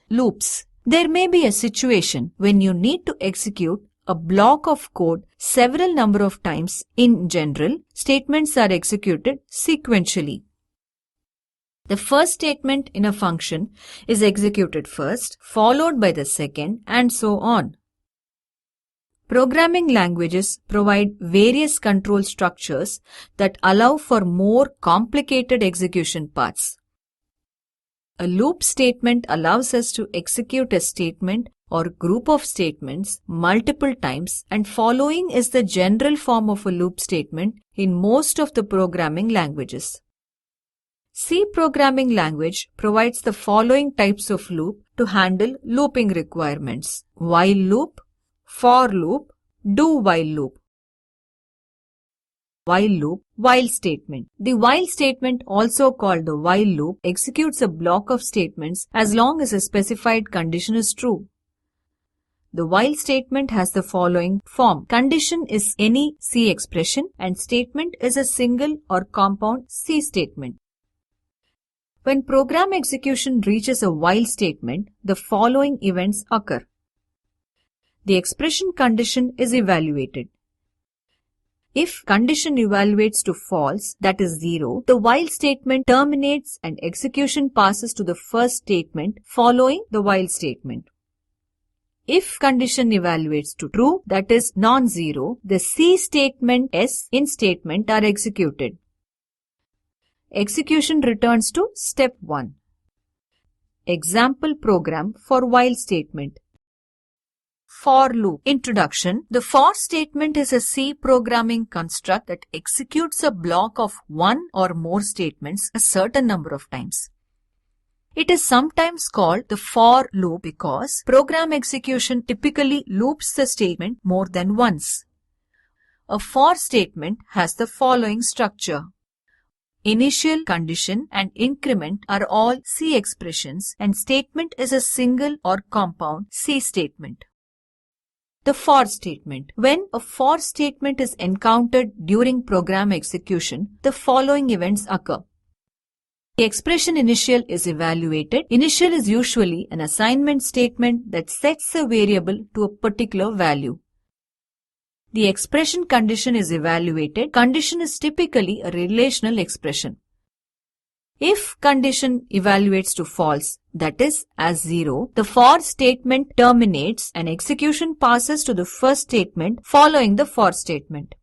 Loops. There may be a situation when you need to execute a block of code several number of times. In general, statements are executed sequentially. The first statement in a function is executed first, followed by the second, and so on. Programming languages provide various control structures that allow for more complicated execution paths. A loop statement allows us to execute a statement or group of statements multiple times, and following is the general form of a loop statement in most of the programming languages. C programming language provides the following types of loop to handle looping requirements: while loop, for loop, do-while loop. While loop, while statement. The while statement, also called the while loop, executes a block of statements as long as a specified condition is true. The while statement has the following form. Condition is any C expression and statement is a single or compound C statement. When program execution reaches a while statement, the following events occur. The expression condition is evaluated. If condition evaluates to false, that is 0, the while statement terminates and execution passes to the first statement following the while statement. If condition evaluates to true, that is non-zero, the C statement S in statement are executed. Execution returns to step 1. Example program for while statement. For loop. Introduction. The for statement is a C programming construct that executes a block of one or more statements a certain number of times. It is sometimes called the for loop because program execution typically loops the statement more than once. A for statement has the following structure. Initial, condition, and increment are all C expressions, and statement is a single or compound C statement. The for statement. When a for statement is encountered during program execution, the following events occur. The expression initial is evaluated. Initial is usually an assignment statement that sets a variable to a particular value. The expression condition is evaluated. Condition is typically a relational expression. If condition evaluates to false, that is as 0, the for statement terminates and execution passes to the first statement following the for statement.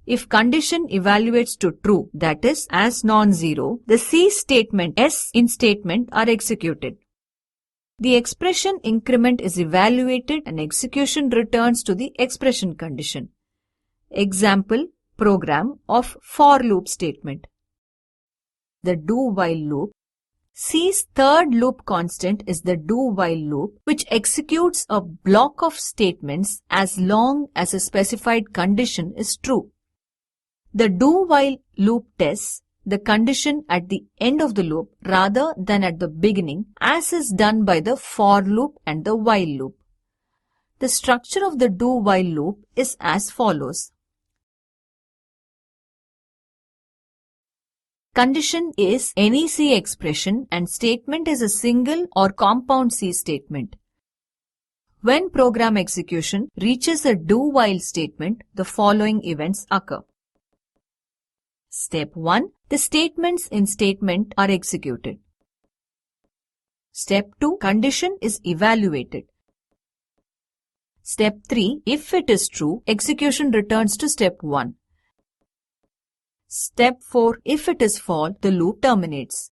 If condition evaluates to true, that is as non-zero, the C statement S in statement are executed. The expression increment is evaluated and execution returns to the expression condition. Example program of for loop statement. The do-while loop. C's third loop constant is the do-while loop, which executes a block of statements as long as a specified condition is true. The do-while loop tests the condition at the end of the loop rather than at the beginning, as is done by the for loop and the while loop. The structure of the do-while loop is as follows. Condition is any C expression and statement is a single or compound C statement. When program execution reaches a do-while statement, the following events occur. Step 1. The statements in statement are executed. Step 2. Condition is evaluated. Step 3. If it is true, execution returns to step 1. Step 4. If it is false, the loop terminates.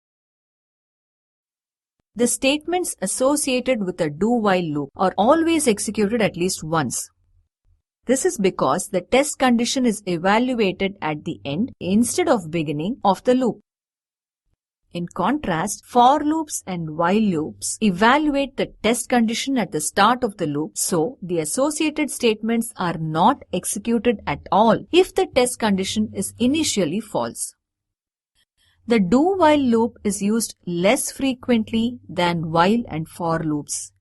The statements associated with a do-while loop are always executed at least once. This is because the test condition is evaluated at the end instead of beginning of the loop. In contrast, for loops and while loops evaluate the test condition at the start of the loop, so the associated statements are not executed at all if the test condition is initially false. The do-while loop is used less frequently than while and for loops.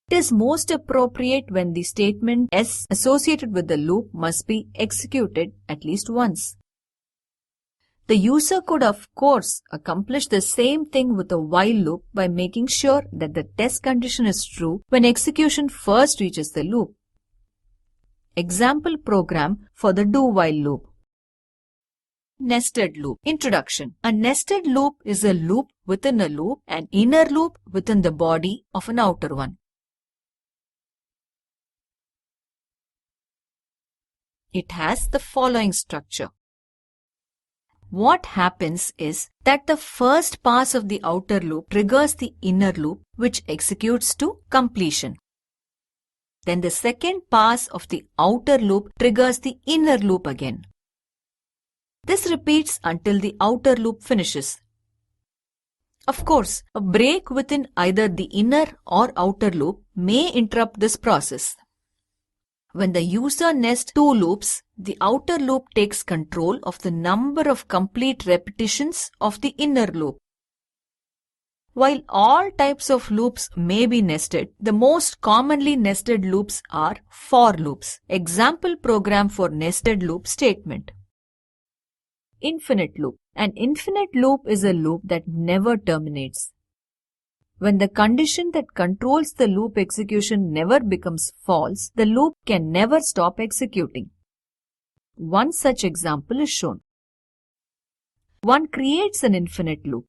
It is most appropriate when the statement S associated with the loop must be executed at least once. The user could of course accomplish the same thing with a while loop by making sure that the test condition is true when execution first reaches the loop. Example program for the do-while loop. Nested loop. Introduction. A nested loop is a loop within a loop, an inner loop within the body of an outer one. It has the following structure. What happens is that the first pass of the outer loop triggers the inner loop, which executes to completion. Then the second pass of the outer loop triggers the inner loop again. This repeats until the outer loop finishes. Of course, a break within either the inner or outer loop may interrupt this process. When the user nests two loops, the outer loop takes control of the number of complete repetitions of the inner loop. While all types of loops may be nested, the most commonly nested loops are for loops. Example program for nested loop statement. Infinite loop. An infinite loop is a loop that never terminates. When the condition that controls the loop execution never becomes false, the loop can never stop executing. One such example is shown. One creates an infinite loop.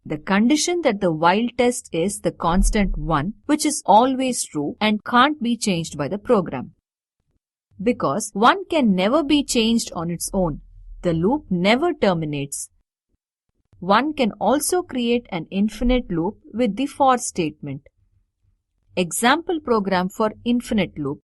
The condition that the while test is the constant 1, which is always true and can't be changed by the program. Because 1 can never be changed on its own, the loop never terminates. One can also create an infinite loop with the for statement. Example program for infinite loop.